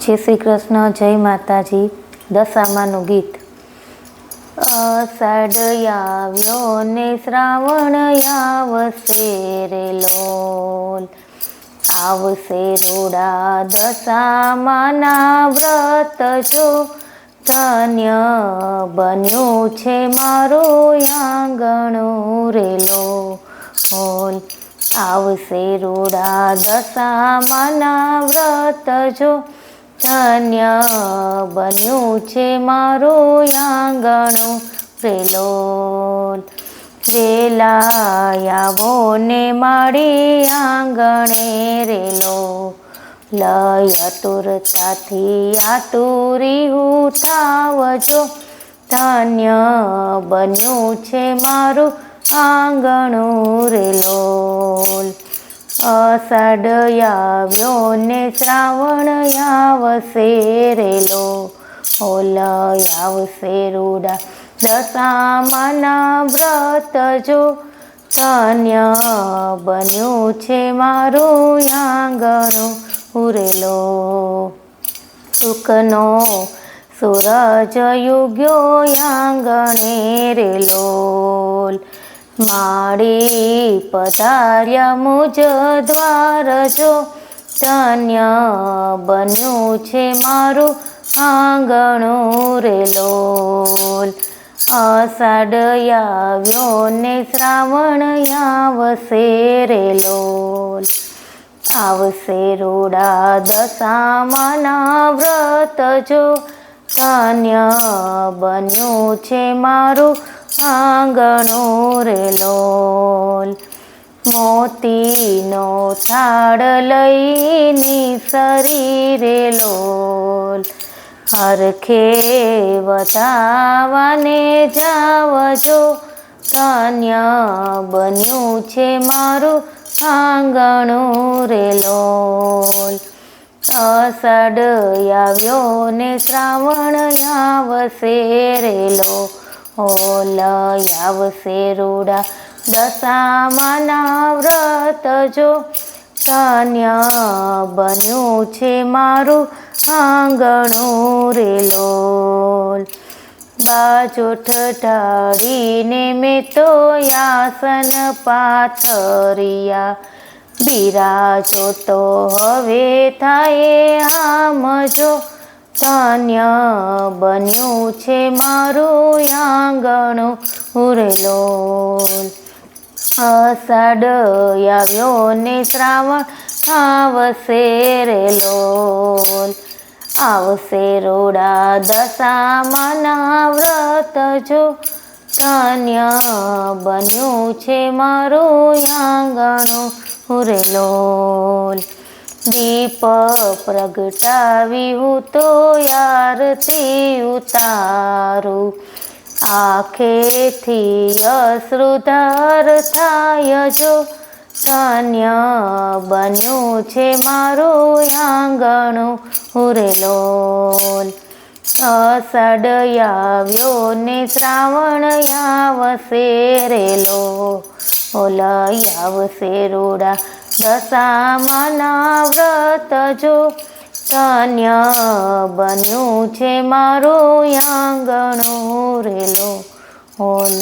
જય શ્રી કૃષ્ણ, જય માતાજી. દશામાનું ગીત. અષાઢ આવ્યો ને શ્રાવણ આવશે રે લોલ, આવશે રૂડા દશામાના વ્રત જો, ધન્ય બન્યું છે મારું આંગણું રે લોલ. આવશે રૂડા દશામાના વ્રત જો, ધન્ય બન્યું છે મારું આંગણું રે લોલ. વેલા આવો ને મારી આંગણે રે લોલ, આતુરતાથી આતુરી ઉઠાવજો, ધન્ય બન્યું છે મારું આંગણું રે લોલ. અષાઢ આવ્યો ને શ્રાવણ આવશે રે લોલ, આવશે રૂડા દશામાના વ્રત જો, ધન્ય બન્યું છે મારું આંગણું રે લોલ. સુખનો સૂરજ યુગ્યો આંગણે રે લોલ, માડી પધાર્યા મુજ દ્વાર જો, ધન્ય બન્યું છે મારું આંગણું રે લોલ. અષાઢ આવ્યો ને શ્રાવણ આવશે રે લોલ, આવશે રૂડા દશામાના વ્રત જો, ધન્ય બન્યું છે મારું આંગણું રે લોલ. મોતીનો થાળ લઈને શરીરે લોલ, હરખે વધાવાને જાવજો, ધન્ય બન્યું છે મારું આંગણું રે લોલ. અષાઢ આવ્યો ને શ્રાવણ આવશે રે લોલ, આવશે રૂડા દશામાના વ્રત જો, ધન્ય બન્યું છે મારું આંગણું રે લોલ. બાજોઠ ઢાળીને મેં તો આસન પાથરિયા, બિરાજો તો હવે થાય આમ જો, ધન્ય બન્યું છે મારું આંગણું રે લોલ. અષાઢ આવ્યો ને શ્રાવણ આવશે રે લોલ, આવશે રૂડા દશામાના વ્રત જો, ધન્ય બન્યું છે મારું આંગણું રે લોલ. દીપ પ્રગટાવી હું તો આરતી ઉતારું, આંખેથી અશ્રુધાર થાય જો, ધન્ય બન્યું છે મારું આંગણું રે લોલ. અષાઢ આવ્યો ને શ્રાવણ આવશે રે લોલ, આવશે રૂડા દશામાના વ્રત જો, ધન્ય બન્યું છે મારું આંગણું રે લોલ.